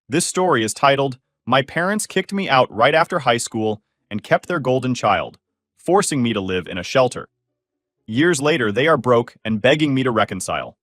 This story is titled, My Parents Kicked Me Out Right After High School and Kept Their Golden Child, Forcing Me to Live in a Shelter. Years later, they are broke and begging me to reconcile.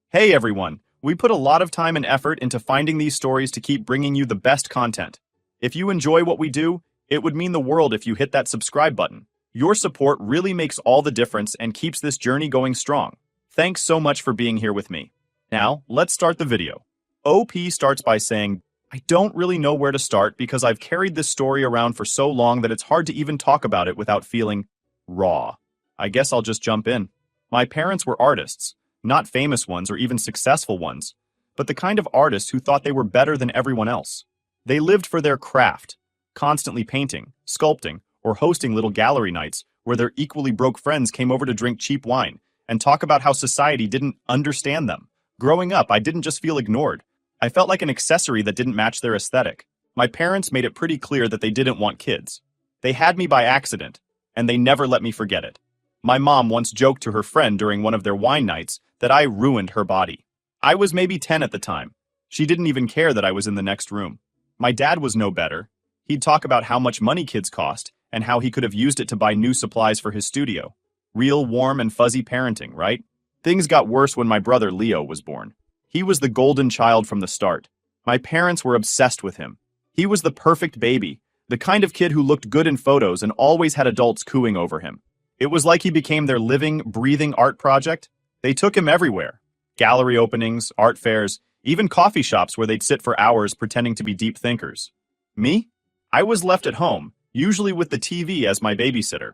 Hey everyone, we put a lot of time and effort into finding these stories to keep bringing you the best content. If you enjoy what we do, it would mean the world if you hit that subscribe button. Your support really makes all the difference and keeps this journey going strong. Thanks so much for being here with me. Now, let's start the video. OP starts by saying, I don't really know where to start because I've carried this story around for so long that it's hard to even talk about it without feeling raw. I guess I'll just jump in. My parents were artists, not famous ones or even successful ones, but the kind of artists who thought they were better than everyone else. They lived for their craft, constantly painting, sculpting, or hosting little gallery nights where their equally broke friends came over to drink cheap wine and talk about how society didn't understand them. Growing up, I didn't just feel ignored. I felt like an accessory that didn't match their aesthetic. My parents made it pretty clear that they didn't want kids. They had me by accident, and they never let me forget it. My mom once joked to her friend during one of their wine nights that I ruined her body. I was maybe 10 at the time. She didn't even care that I was in the next room. My dad was no better. He'd talk about how much money kids cost and how he could have used it to buy new supplies for his studio. Real warm and fuzzy parenting, right? Things got worse when my brother Leo was born. He was the golden child from the start. My parents were obsessed with him. He was the perfect baby, the kind of kid who looked good in photos and always had adults cooing over him. It was like he became their living, breathing art project. They took him everywhere. Gallery openings, art fairs, even coffee shops where they'd sit for hours pretending to be deep thinkers. Me? I was left at home, usually with the TV as my babysitter.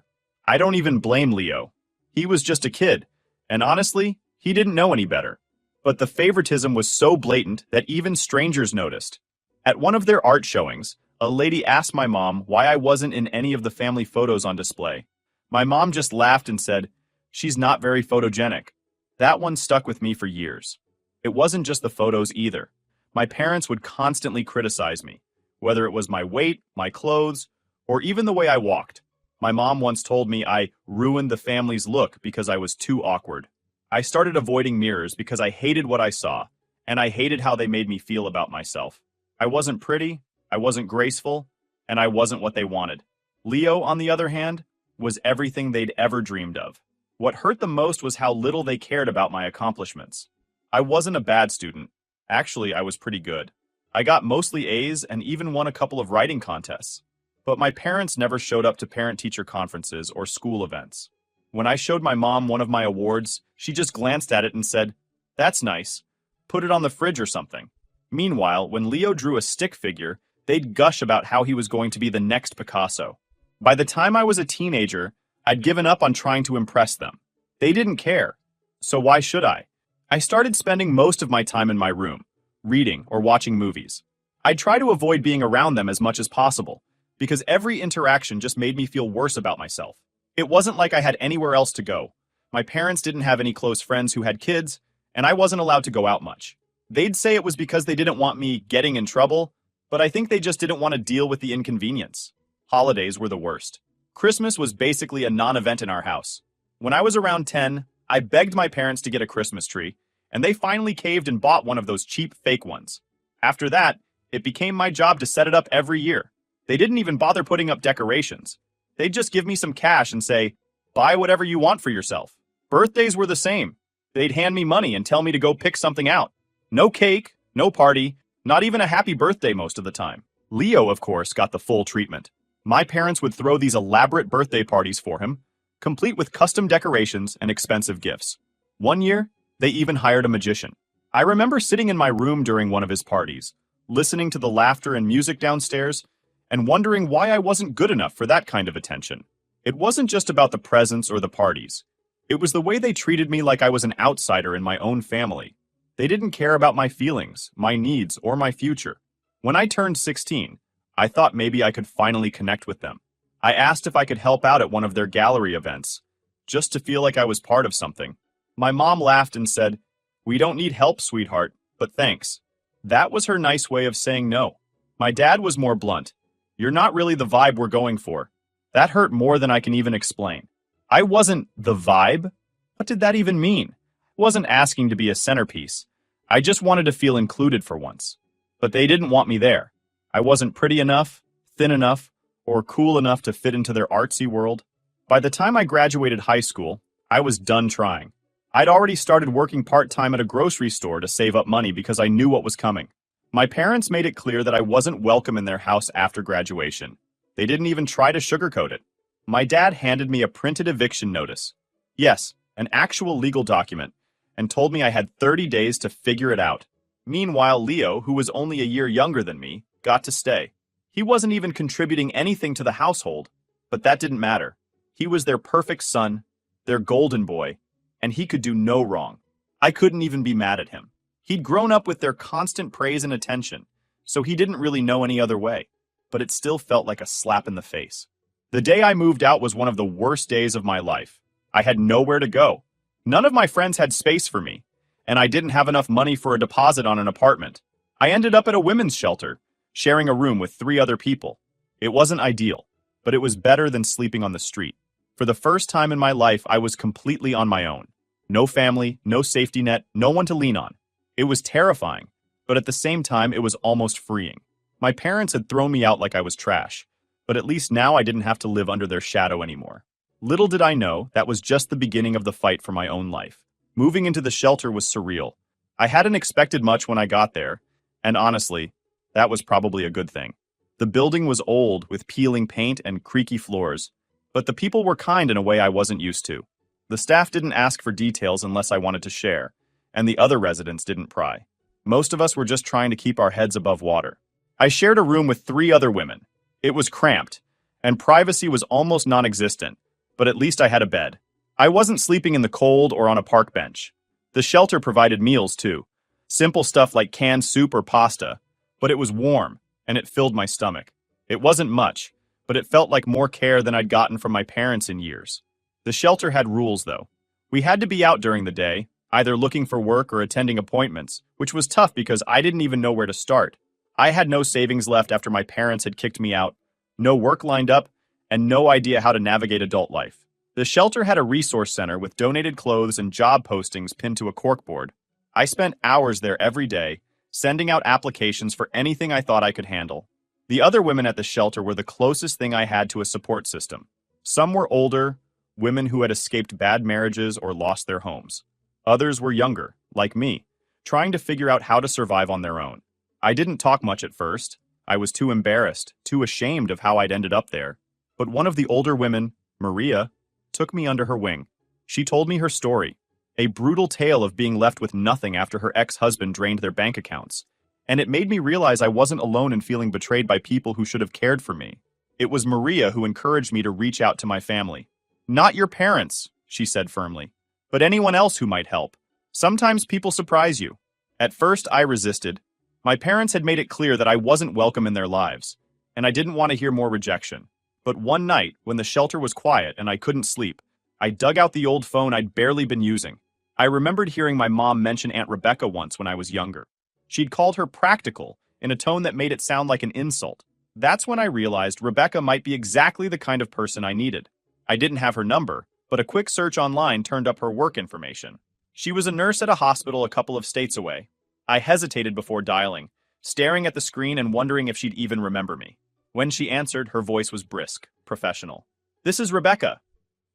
I don't even blame Leo. He was just a kid, and honestly, he didn't know any better. But the favoritism was so blatant that even strangers noticed. At one of their art showings, a lady asked my mom why I wasn't in any of the family photos on display. My mom just laughed and said, she's not very photogenic. That one stuck with me for years. It wasn't just the photos either. My parents would constantly criticize me, whether it was my weight, my clothes, or even the way I walked. My mom once told me I ruined the family's look because I was too awkward. I started avoiding mirrors because I hated what I saw, and I hated how they made me feel about myself. I wasn't pretty, I wasn't graceful, and I wasn't what they wanted. Leo, on the other hand, was everything they'd ever dreamed of. What hurt the most was how little they cared about my accomplishments. I wasn't a bad student. Actually, I was pretty good. I got mostly A's and even won a couple of writing contests. But my parents never showed up to parent-teacher conferences or school events. When I showed my mom one of my awards, she just glanced at it and said, "That's nice. Put it on the fridge or something." Meanwhile, when Leo drew a stick figure, they'd gush about how he was going to be the next Picasso. By the time I was a teenager, I'd given up on trying to impress them. They didn't care. So why should I? I started spending most of my time in my room, reading or watching movies. I'd try to avoid being around them as much as possible, because every interaction just made me feel worse about myself. It wasn't like I had anywhere else to go. My parents didn't have any close friends who had kids, and I wasn't allowed to go out much. They'd say it was because they didn't want me getting in trouble, but I think they just didn't want to deal with the inconvenience. Holidays were the worst. Christmas was basically a non-event in our house. When I was around 10, I begged my parents to get a Christmas tree, and they finally caved and bought one of those cheap fake ones. After that, it became my job to set it up every year. They didn't even bother putting up decorations. They'd just give me some cash and say, buy whatever you want for yourself. Birthdays were the same. They'd hand me money and tell me to go pick something out. No cake, no party, not even a happy birthday most of the time. Leo, of course, got the full treatment. My parents would throw these elaborate birthday parties for him, complete with custom decorations and expensive gifts. One year, they even hired a magician. I remember sitting in my room during one of his parties, listening to the laughter and music downstairs, and wondering why I wasn't good enough for that kind of attention. It wasn't just about the presents or the parties. It was the way they treated me like I was an outsider in my own family. They didn't care about my feelings, my needs, or my future. When I turned 16, I thought maybe I could finally connect with them. I asked if I could help out at one of their gallery events, just to feel like I was part of something. My mom laughed and said, "We don't need help, sweetheart, but thanks." That was her nice way of saying no. My dad was more blunt. "You're not really the vibe we're going for." That hurt more than I can even explain. I wasn't the vibe? What did that even mean? I wasn't asking to be a centerpiece. I just wanted to feel included for once. But they didn't want me there. I wasn't pretty enough, thin enough, or cool enough to fit into their artsy world. By the time I graduated high school, I was done trying. I'd already started working part-time at a grocery store to save up money because I knew what was coming. My parents made it clear that I wasn't welcome in their house after graduation. They didn't even try to sugarcoat it. My dad handed me a printed eviction notice. Yes, an actual legal document, and told me I had 30 days to figure it out. Meanwhile, Leo, who was only a year younger than me, got to stay. He wasn't even contributing anything to the household, but that didn't matter. He was their perfect son, their golden boy, and he could do no wrong. I couldn't even be mad at him. He'd grown up with their constant praise and attention, so he didn't really know any other way, but it still felt like a slap in the face. The day I moved out was one of the worst days of my life. I had nowhere to go. None of my friends had space for me, and I didn't have enough money for a deposit on an apartment. I ended up at a women's shelter, sharing a room with 3 other people. It wasn't ideal, but it was better than sleeping on the street. For the first time in my life, I was completely on my own. No family, no safety net, no one to lean on. It was terrifying, but at the same time, it was almost freeing. My parents had thrown me out like I was trash, but at least now I didn't have to live under their shadow anymore. Little did I know, that was just the beginning of the fight for my own life. Moving into the shelter was surreal. I hadn't expected much when I got there, and honestly, that was probably a good thing. The building was old, with peeling paint and creaky floors, but the people were kind in a way I wasn't used to. The staff didn't ask for details unless I wanted to share, and the other residents didn't pry. Most of us were just trying to keep our heads above water. I shared a room with 3 other women. It was cramped, and privacy was almost non-existent, but at least I had a bed. I wasn't sleeping in the cold or on a park bench. The shelter provided meals too. Simple stuff like canned soup or pasta, but it was warm, and it filled my stomach. It wasn't much, but it felt like more care than I'd gotten from my parents in years. The shelter had rules, though. We had to be out during the day, either looking for work or attending appointments, which was tough because I didn't even know where to start. I had no savings left after my parents had kicked me out, no work lined up, and no idea how to navigate adult life. The shelter had a resource center with donated clothes and job postings pinned to a corkboard. I spent hours there every day, sending out applications for anything I thought I could handle. The other women at the shelter were the closest thing I had to a support system. Some were older, women who had escaped bad marriages or lost their homes. Others were younger, like me, trying to figure out how to survive on their own. I didn't talk much at first. I was too embarrassed, too ashamed of how I'd ended up there. But one of the older women, Maria, took me under her wing. She told me her story, a brutal tale of being left with nothing after her ex-husband drained their bank accounts. And it made me realize I wasn't alone in feeling betrayed by people who should have cared for me. It was Maria who encouraged me to reach out to my family. "Not your parents," she said firmly, "but anyone else who might help. Sometimes people surprise you." At first, I resisted. My parents had made it clear that I wasn't welcome in their lives, and I didn't want to hear more rejection. But one night, when the shelter was quiet and I couldn't sleep, I dug out the old phone I'd barely been using. I remembered hearing my mom mention Aunt Rebecca once when I was younger. She'd called her practical, in a tone that made it sound like an insult. That's when I realized Rebecca might be exactly the kind of person I needed. I didn't have her number, but a quick search online turned up her work information. She was a nurse at a hospital a couple of states away. I hesitated before dialing, staring at the screen and wondering if she'd even remember me. When she answered, her voice was brisk, professional. "This is Rebecca."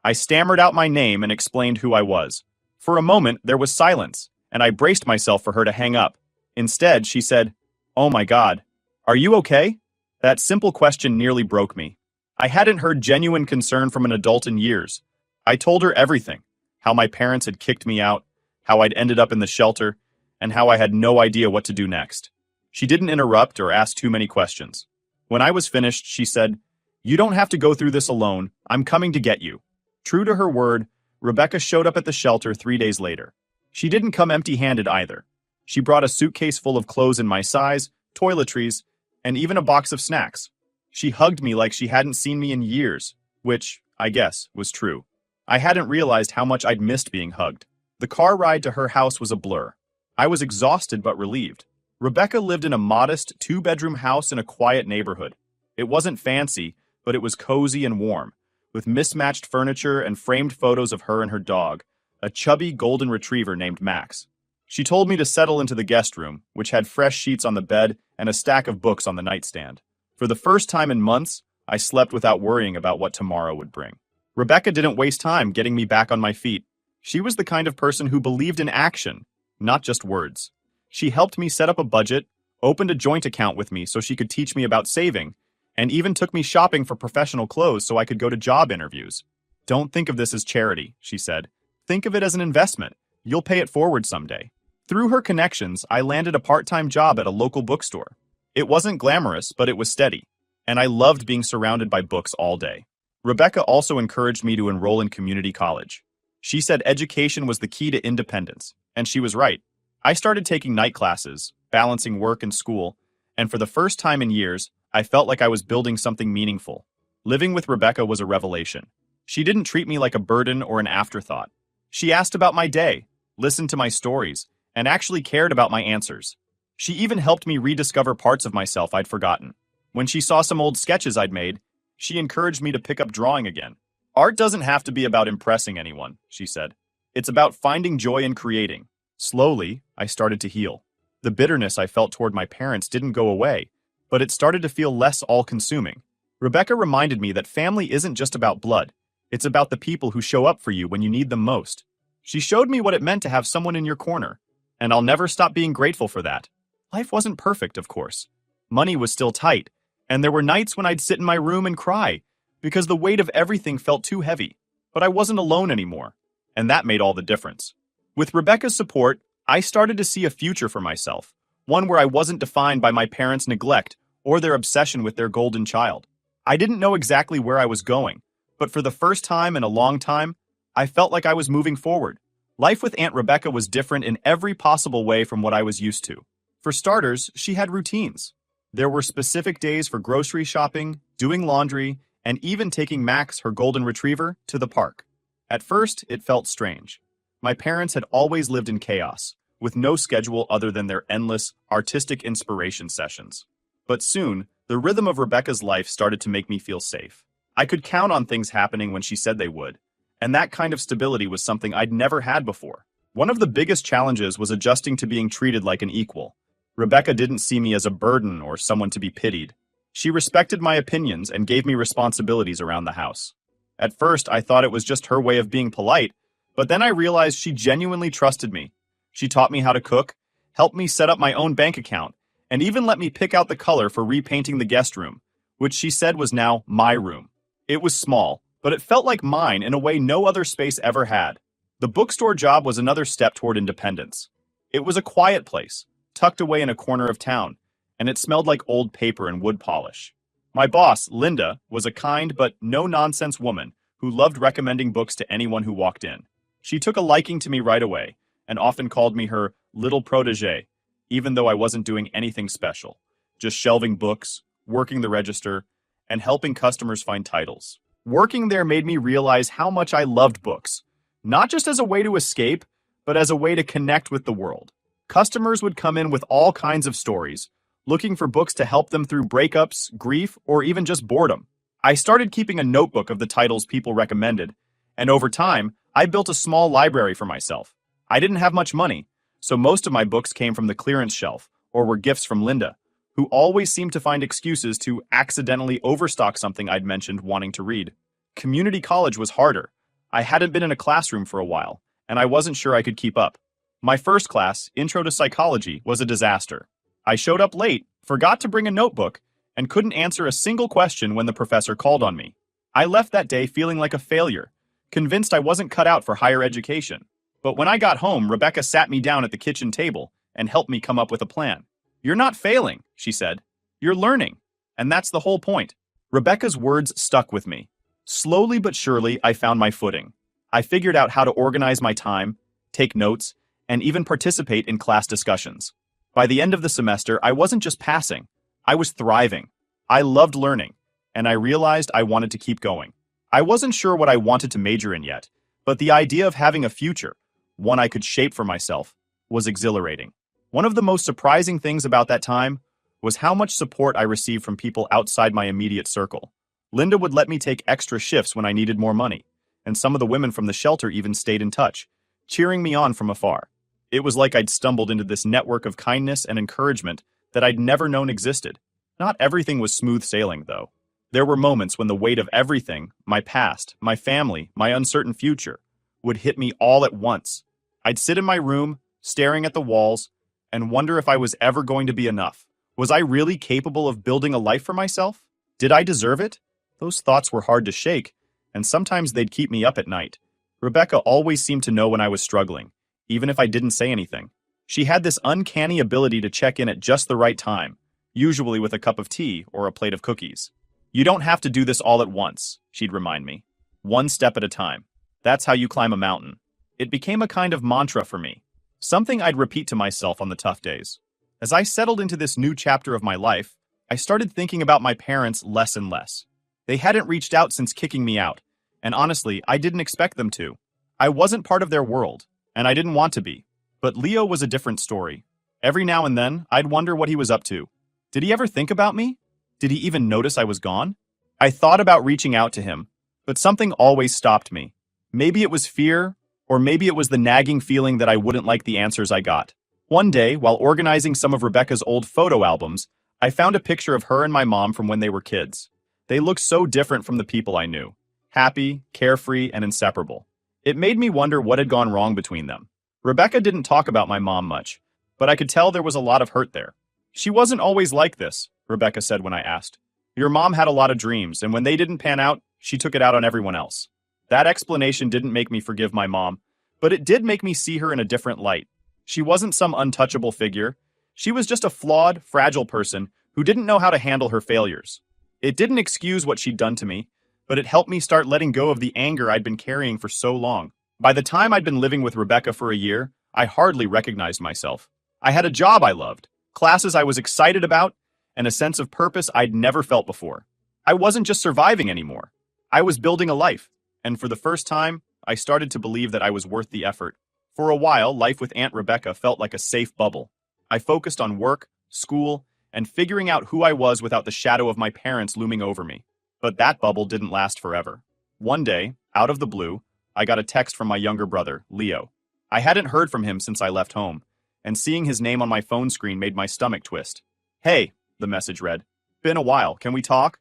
I stammered out my name and explained who I was. For a moment, there was silence, and I braced myself for her to hang up. Instead, she said, "Oh my God, are you okay?" That simple question nearly broke me. I hadn't heard genuine concern from an adult in years. I told her everything, how my parents had kicked me out, how I'd ended up in the shelter, and how I had no idea what to do next. She didn't interrupt or ask too many questions. When I was finished, she said, "You don't have to go through this alone. I'm coming to get you." True to her word, Rebecca showed up at the shelter 3 days later. She didn't come empty-handed either. She brought a suitcase full of clothes in my size, toiletries, and even a box of snacks. She hugged me like she hadn't seen me in years, which, I guess, was true. I hadn't realized how much I'd missed being hugged. The car ride to her house was a blur. I was exhausted but relieved. Rebecca lived in a modest 2-bedroom house in a quiet neighborhood. It wasn't fancy, but it was cozy and warm, with mismatched furniture and framed photos of her and her dog, a chubby golden retriever named Max. She told me to settle into the guest room, which had fresh sheets on the bed and a stack of books on the nightstand. For the first time in months, I slept without worrying about what tomorrow would bring. Rebecca didn't waste time getting me back on my feet. She was the kind of person who believed in action, not just words. She helped me set up a budget, opened a joint account with me so she could teach me about saving, and even took me shopping for professional clothes so I could go to job interviews. "Don't think of this as charity," she said. "Think of it as an investment. You'll pay it forward someday." Through her connections, I landed a part-time job at a local bookstore. It wasn't glamorous, but it was steady, and I loved being surrounded by books all day. Rebecca also encouraged me to enroll in community college. She said education was the key to independence, and she was right. I started taking night classes, balancing work and school, and for the first time in years, I felt like I was building something meaningful. Living with Rebecca was a revelation. She didn't treat me like a burden or an afterthought. She asked about my day, listened to my stories, and actually cared about my answers. She even helped me rediscover parts of myself I'd forgotten. When she saw some old sketches I'd made, she encouraged me to pick up drawing again. "Art doesn't have to be about impressing anyone," she said. "It's about finding joy in creating." Slowly, I started to heal. The bitterness I felt toward my parents didn't go away, but it started to feel less all-consuming. Rebecca reminded me that family isn't just about blood. It's about the people who show up for you when you need them most. She showed me what it meant to have someone in your corner, and I'll never stop being grateful for that. Life wasn't perfect, of course. Money was still tight, and there were nights when I'd sit in my room and cry because the weight of everything felt too heavy. But I wasn't alone anymore, and that made all the difference. With Rebecca's support, I started to see a future for myself, one where I wasn't defined by my parents' neglect or their obsession with their golden child. I didn't know exactly where I was going, but for the first time in a long time, I felt like I was moving forward. Life with Aunt Rebecca was different in every possible way from what I was used to. For starters, she had routines. There were specific days for grocery shopping, doing laundry, and even taking Max, her golden retriever, to the park. At first, it felt strange. My parents had always lived in chaos, with no schedule other than their endless, artistic inspiration sessions. But soon, the rhythm of Rebecca's life started to make me feel safe. I could count on things happening when she said they would, and that kind of stability was something I'd never had before. One of the biggest challenges was adjusting to being treated like an equal. Rebecca didn't see me as a burden or someone to be pitied. She respected my opinions and gave me responsibilities around the house. At first, I thought it was just her way of being polite, but then I realized she genuinely trusted me. She taught me how to cook, helped me set up my own bank account, and even let me pick out the color for repainting the guest room, which she said was now my room. It was small, but it felt like mine in a way no other space ever had. The bookstore job was another step toward independence. It was a quiet place, tucked away in a corner of town, and it smelled like old paper and wood polish. My boss, Linda, was a kind but no-nonsense woman who loved recommending books to anyone who walked in. She took a liking to me right away, and often called me her little protégé, even though I wasn't doing anything special, just shelving books, working the register, and helping customers find titles. Working there made me realize how much I loved books, not just as a way to escape, but as a way to connect with the world. Customers would come in with all kinds of stories, looking for books to help them through breakups, grief, or even just boredom. I started keeping a notebook of the titles people recommended, and over time, I built a small library for myself. I didn't have much money, so most of my books came from the clearance shelf or were gifts from Linda, who always seemed to find excuses to accidentally overstock something I'd mentioned wanting to read. Community college was harder. I hadn't been in a classroom for a while, and I wasn't sure I could keep up. My first class, Intro to Psychology, was a disaster. I showed up late, forgot to bring a notebook, and couldn't answer a single question when the professor called on me. I left that day feeling like a failure, convinced I wasn't cut out for higher education. But when I got home, Rebecca sat me down at the kitchen table and helped me come up with a plan. "You're not failing," she said. "You're learning. And that's the whole point." Rebecca's words stuck with me. Slowly but surely, I found my footing. I figured out how to organize my time, take notes, and even participate in class discussions. By the end of the semester, I wasn't just passing. I was thriving. I loved learning, and I realized I wanted to keep going. I wasn't sure what I wanted to major in yet, but the idea of having a future, one I could shape for myself, was exhilarating. One of the most surprising things about that time was how much support I received from people outside my immediate circle. Linda would let me take extra shifts when I needed more money, and some of the women from the shelter even stayed in touch, cheering me on from afar. It was like I'd stumbled into this network of kindness and encouragement that I'd never known existed. Not everything was smooth sailing, though. There were moments when the weight of everything, my past, my family, my uncertain future, would hit me all at once. I'd sit in my room, staring at the walls, and wonder if I was ever going to be enough. Was I really capable of building a life for myself? Did I deserve it? Those thoughts were hard to shake, and sometimes they'd keep me up at night. Rebecca always seemed to know when I was struggling, even if I didn't say anything. She had this uncanny ability to check in at just the right time, usually with a cup of tea or a plate of cookies. You don't have to do this all at once, she'd remind me. One step at a time. That's how you climb a mountain. It became a kind of mantra for me, something I'd repeat to myself on the tough days. As I settled into this new chapter of my life, I started thinking about my parents less and less. They hadn't reached out since kicking me out, and honestly, I didn't expect them to. I wasn't part of their world, and I didn't want to be. But Leo was a different story. Every now and then, I'd wonder what he was up to. Did he ever think about me? Did he even notice I was gone? I thought about reaching out to him, but something always stopped me. Maybe it was fear, or maybe it was the nagging feeling that I wouldn't like the answers I got. One day, while organizing some of Rebecca's old photo albums, I found a picture of her and my mom from when they were kids. They looked so different from the people I knew. Happy, carefree, and inseparable. It made me wonder what had gone wrong between them. Rebecca didn't talk about my mom much, but I could tell there was a lot of hurt there. She wasn't always like this, Rebecca said when I asked. Your mom had a lot of dreams, and when they didn't pan out, she took it out on everyone else. That explanation didn't make me forgive my mom, but it did make me see her in a different light. She wasn't some untouchable figure. She was just a flawed, fragile person who didn't know how to handle her failures. It didn't excuse what she'd done to me, but it helped me start letting go of the anger I'd been carrying for so long. By the time I'd been living with Rebecca for a year, I hardly recognized myself. I had a job I loved, classes I was excited about, and a sense of purpose I'd never felt before. I wasn't just surviving anymore. I was building a life, and for the first time, I started to believe that I was worth the effort. For a while, life with Aunt Rebecca felt like a safe bubble. I focused on work, school, and figuring out who I was without the shadow of my parents looming over me. But that bubble didn't last forever. One day, out of the blue, I got a text from my younger brother, Leo. I hadn't heard from him since I left home, and seeing his name on my phone screen made my stomach twist. Hey, the message read. Been a while, can we talk?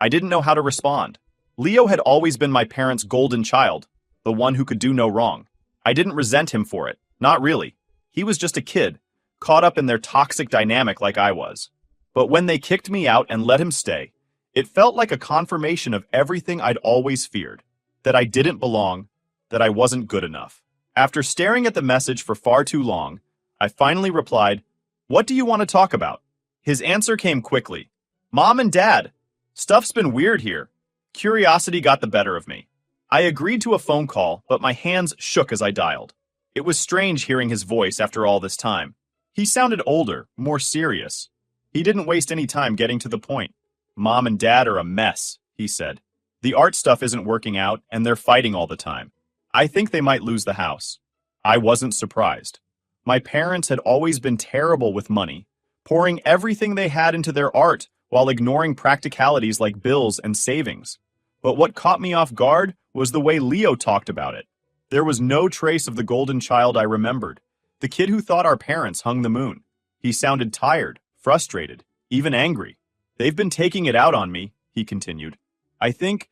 I didn't know how to respond. Leo had always been my parents' golden child, the one who could do no wrong. I didn't resent him for it, not really. He was just a kid, caught up in their toxic dynamic like I was. But when they kicked me out and let him stay, it felt like a confirmation of everything I'd always feared. That I didn't belong, that I wasn't good enough. After staring at the message for far too long, I finally replied, "What do you want to talk about?" His answer came quickly. "Mom and Dad, stuff's been weird here." Curiosity got the better of me. I agreed to a phone call, but my hands shook as I dialed. It was strange hearing his voice after all this time. He sounded older, more serious. He didn't waste any time getting to the point. "Mom and Dad are a mess," he said. "The art stuff isn't working out, and they're fighting all the time. I think they might lose the house." I wasn't surprised. My parents had always been terrible with money, pouring everything they had into their art while ignoring practicalities like bills and savings. But what caught me off guard was the way Leo talked about it. There was no trace of the golden child I remembered, the kid who thought our parents hung the moon. He sounded tired, frustrated, even angry. "They've been taking it out on me," he continued. I think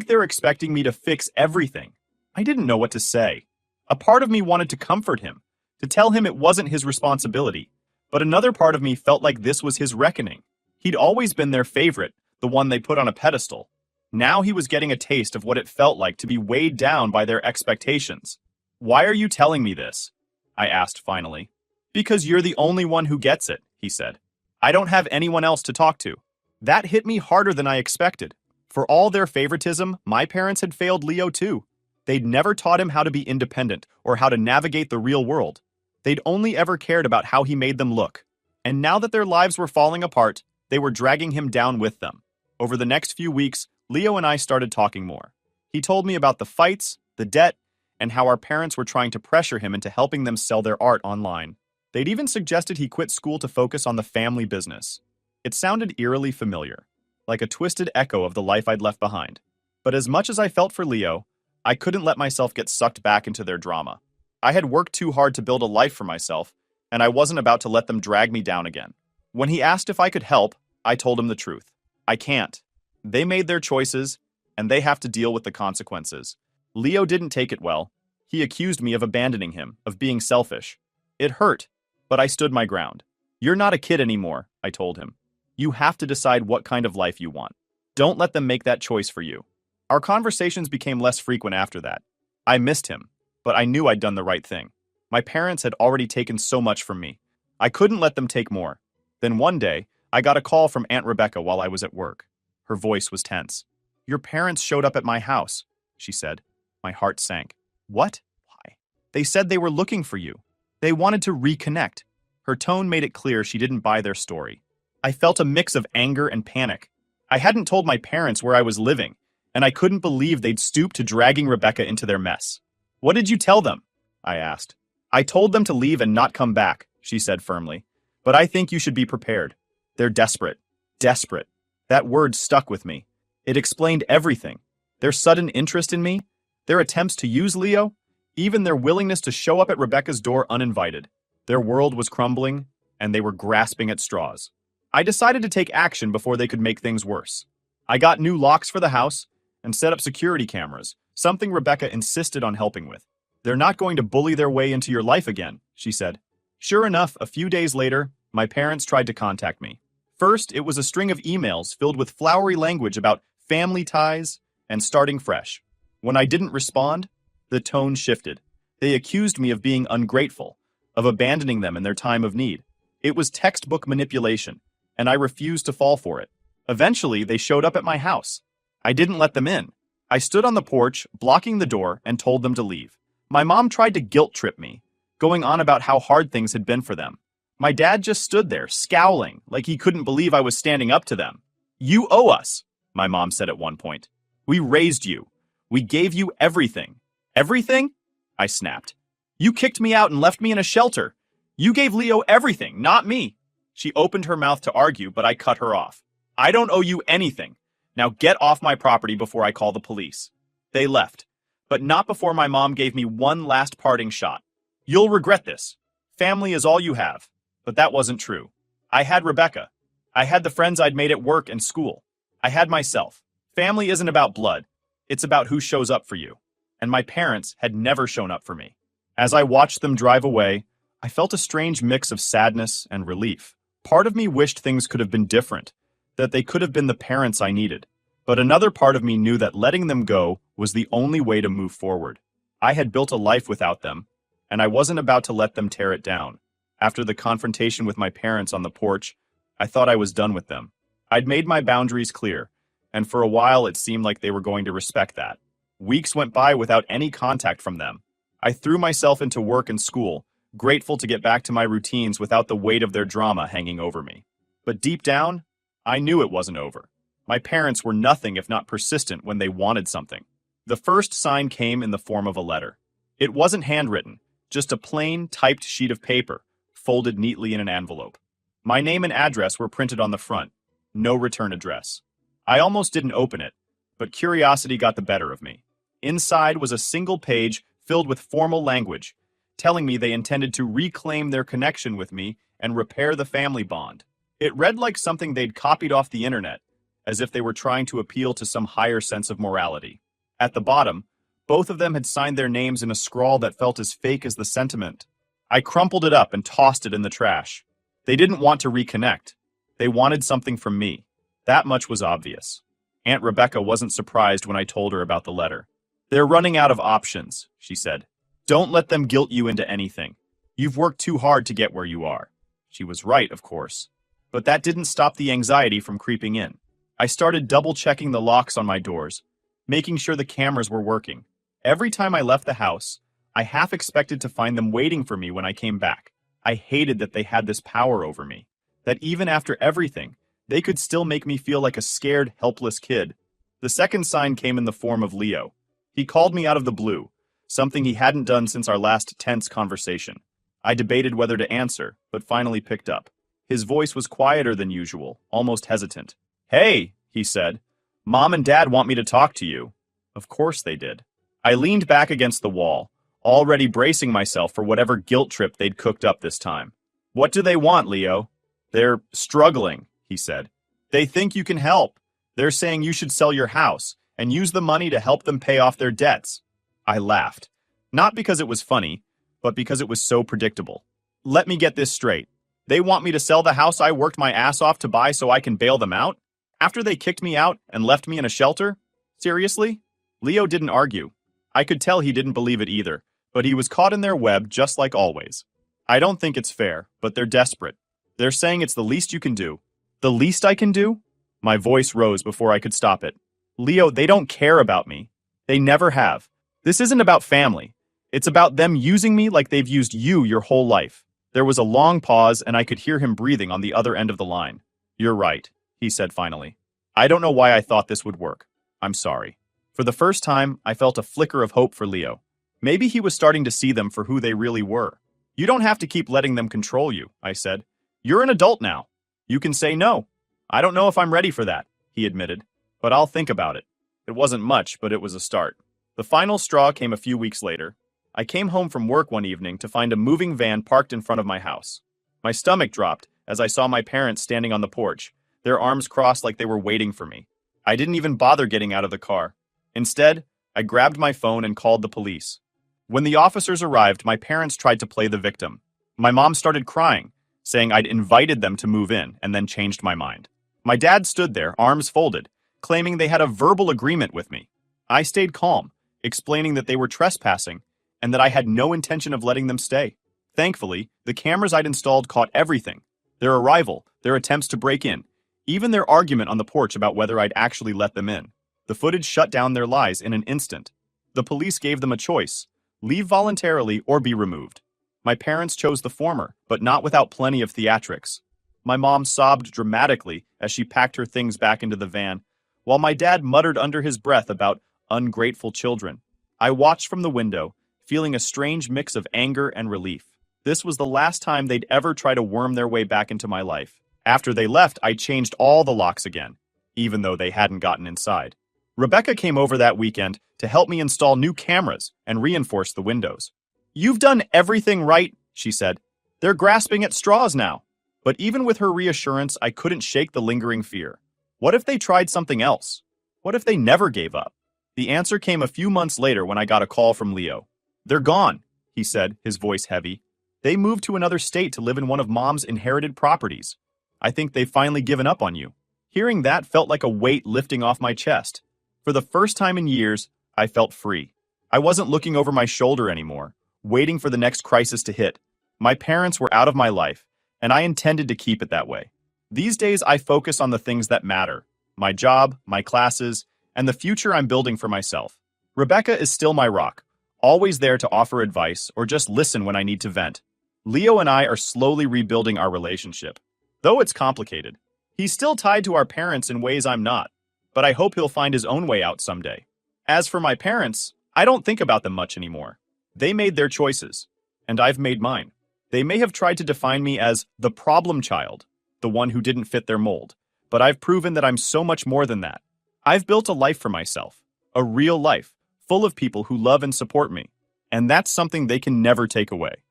they're expecting me to fix everything." I didn't know what to say. A part of me wanted to comfort him, to tell him it wasn't his responsibility, but another part of me felt like this was his reckoning. He'd always been their favorite, the one they put on a pedestal. Now he was getting a taste of what it felt like to be weighed down by their expectations. "Why are you telling me this?" I asked finally. "Because you're the only one who gets it," he said. "I don't have anyone else to talk to." That hit me harder than I expected. For all their favoritism, my parents had failed Leo too. They'd never taught him how to be independent or how to navigate the real world. They'd only ever cared about how he made them look. And now that their lives were falling apart, they were dragging him down with them. Over the next few weeks, Leo and I started talking more. He told me about the fights, the debt, and how our parents were trying to pressure him into helping them sell their art online. They'd even suggested he quit school to focus on the family business. It sounded eerily familiar, like a twisted echo of the life I'd left behind. But as much as I felt for Leo, I couldn't let myself get sucked back into their drama. I had worked too hard to build a life for myself, and I wasn't about to let them drag me down again. When he asked if I could help, I told him the truth. I can't. They made their choices, and they have to deal with the consequences. Leo didn't take it well. He accused me of abandoning him, of being selfish. It hurt, but I stood my ground. You're not a kid anymore, I told him. You have to decide what kind of life you want. Don't let them make that choice for you. Our conversations became less frequent after that. I missed him, but I knew I'd done the right thing. My parents had already taken so much from me. I couldn't let them take more. Then one day, I got a call from Aunt Rebecca while I was at work. Her voice was tense. Your parents showed up at my house, she said. My heart sank. What? Why? They said they were looking for you. They wanted to reconnect. Her tone made it clear she didn't buy their story. I felt a mix of anger and panic. I hadn't told my parents where I was living, and I couldn't believe they'd stoop to dragging Rebecca into their mess. What did you tell them? I asked. I told them to leave and not come back, she said firmly. But I think you should be prepared. They're desperate. Desperate. That word stuck with me. It explained everything. Their sudden interest in me, their attempts to use Leo, even their willingness to show up at Rebecca's door uninvited. Their world was crumbling, and they were grasping at straws. I decided to take action before they could make things worse. I got new locks for the house and set up security cameras, something Rebecca insisted on helping with. They're not going to bully their way into your life again, she said. Sure enough, a few days later, my parents tried to contact me. First, it was a string of emails filled with flowery language about family ties and starting fresh. When I didn't respond, the tone shifted. They accused me of being ungrateful, of abandoning them in their time of need. It was textbook manipulation, and I refused to fall for it. Eventually, they showed up at my house. I didn't let them in. I stood on the porch, blocking the door, and told them to leave. My mom tried to guilt-trip me, going on about how hard things had been for them. My dad just stood there, scowling, like he couldn't believe I was standing up to them. You owe us, my mom said at one point. We raised you. We gave you everything. Everything? I snapped. You kicked me out and left me in a shelter. You gave Leo everything, not me. She opened her mouth to argue, but I cut her off. I don't owe you anything. Now get off my property before I call the police. They left, but not before my mom gave me one last parting shot. You'll regret this. Family is all you have. But that wasn't true. I had Rebecca. I had the friends I'd made at work and school. I had myself. Family isn't about blood. It's about who shows up for you. And my parents had never shown up for me. As I watched them drive away, I felt a strange mix of sadness and relief. Part of me wished things could have been different, that they could have been the parents I needed. But another part of me knew that letting them go was the only way to move forward. I had built a life without them, and I wasn't about to let them tear it down. After the confrontation with my parents on the porch, I thought I was done with them. I'd made my boundaries clear, and for a while it seemed like they were going to respect that. Weeks went by without any contact from them. I threw myself into work and school, grateful to get back to my routines without the weight of their drama hanging over me. But deep down, I knew it wasn't over. My parents were nothing if not persistent when they wanted something. The first sign came in the form of a letter. It wasn't handwritten, just a plain, typed sheet of paper, folded neatly in an envelope. My name and address were printed on the front. No return address. I almost didn't open it, but curiosity got the better of me. Inside was a single page filled with formal language, telling me they intended to reclaim their connection with me and repair the family bond. It read like something they'd copied off the internet, as if they were trying to appeal to some higher sense of morality. At the bottom, both of them had signed their names in a scrawl that felt as fake as the sentiment. I crumpled it up and tossed it in the trash. They didn't want to reconnect. They wanted something from me. That much was obvious. Aunt Rebecca wasn't surprised when I told her about the letter. They're running out of options, she said. Don't let them guilt you into anything. You've worked too hard to get where you are. She was right, of course. But that didn't stop the anxiety from creeping in. I started double-checking the locks on my doors, making sure the cameras were working. Every time I left the house, I half expected to find them waiting for me when I came back. I hated that they had this power over me, that even after everything, they could still make me feel like a scared, helpless kid. The second sign came in the form of Leo. He called me out of the blue, something he hadn't done since our last tense conversation. I debated whether to answer, but finally picked up. His voice was quieter than usual, almost hesitant. Hey, he said. Mom and Dad want me to talk to you. Of course they did. I leaned back against the wall, already bracing myself for whatever guilt trip they'd cooked up this time. "What do they want, Leo?" "They're struggling," he said. "They think you can help. They're saying you should sell your house and use the money to help them pay off their debts." I laughed. Not because it was funny, but because it was so predictable. "Let me get this straight. They want me to sell the house I worked my ass off to buy so I can bail them out? After they kicked me out and left me in a shelter? Seriously?" Leo didn't argue. I could tell he didn't believe it either, but he was caught in their web just like always. "I don't think it's fair, but they're desperate. They're saying it's the least you can do." "The least I can do?" My voice rose before I could stop it. "Leo, they don't care about me. They never have. This isn't about family. It's about them using me like they've used you your whole life." There was a long pause, and I could hear him breathing on the other end of the line. "You're right," he said finally. "I don't know why I thought this would work. I'm sorry." For the first time, I felt a flicker of hope for Leo. Maybe he was starting to see them for who they really were. "You don't have to keep letting them control you," I said. "You're an adult now. You can say no." "I don't know if I'm ready for that," he admitted, "but I'll think about it." It wasn't much, but it was a start. The final straw came a few weeks later. I came home from work one evening to find a moving van parked in front of my house. My stomach dropped as I saw my parents standing on the porch, their arms crossed like they were waiting for me. I didn't even bother getting out of the car. Instead, I grabbed my phone and called the police. When the officers arrived, my parents tried to play the victim. My mom started crying, saying I'd invited them to move in and then changed my mind. My dad stood there, arms folded, claiming they had a verbal agreement with me. I stayed calm, explaining that they were trespassing and that I had no intention of letting them stay. Thankfully, the cameras I'd installed caught everything. Their arrival, their attempts to break in, even their argument on the porch about whether I'd actually let them in. The footage shut down their lies in an instant. The police gave them a choice: leave voluntarily or be removed. My parents chose the former, but not without plenty of theatrics. My mom sobbed dramatically as she packed her things back into the van, while my dad muttered under his breath about ungrateful children. I watched from the window, feeling a strange mix of anger and relief. This was the last time they'd ever try to worm their way back into my life. After they left, I changed all the locks again, even though they hadn't gotten inside. Rebecca came over that weekend to help me install new cameras and reinforce the windows. "You've done everything right," she said. "They're grasping at straws now." But even with her reassurance, I couldn't shake the lingering fear. What if they tried something else? What if they never gave up? The answer came a few months later when I got a call from Leo. "They're gone," he said, his voice heavy. "They moved to another state to live in one of Mom's inherited properties. I think they've finally given up on you." Hearing that felt like a weight lifting off my chest. For the first time in years, I felt free. I wasn't looking over my shoulder anymore, waiting for the next crisis to hit. My parents were out of my life, and I intended to keep it that way. These days, I focus on the things that matter: my job, my classes, and the future I'm building for myself. Rebecca is still my rock, always there to offer advice or just listen when I need to vent. Leo and I are slowly rebuilding our relationship, though it's complicated. He's still tied to our parents in ways I'm not, but I hope he'll find his own way out someday. As for my parents, I don't think about them much anymore. They made their choices, and I've made mine. They may have tried to define me as the problem child, the one who didn't fit their mold, but I've proven that I'm so much more than that. I've built a life for myself, a real life, full of people who love and support me, and that's something they can never take away.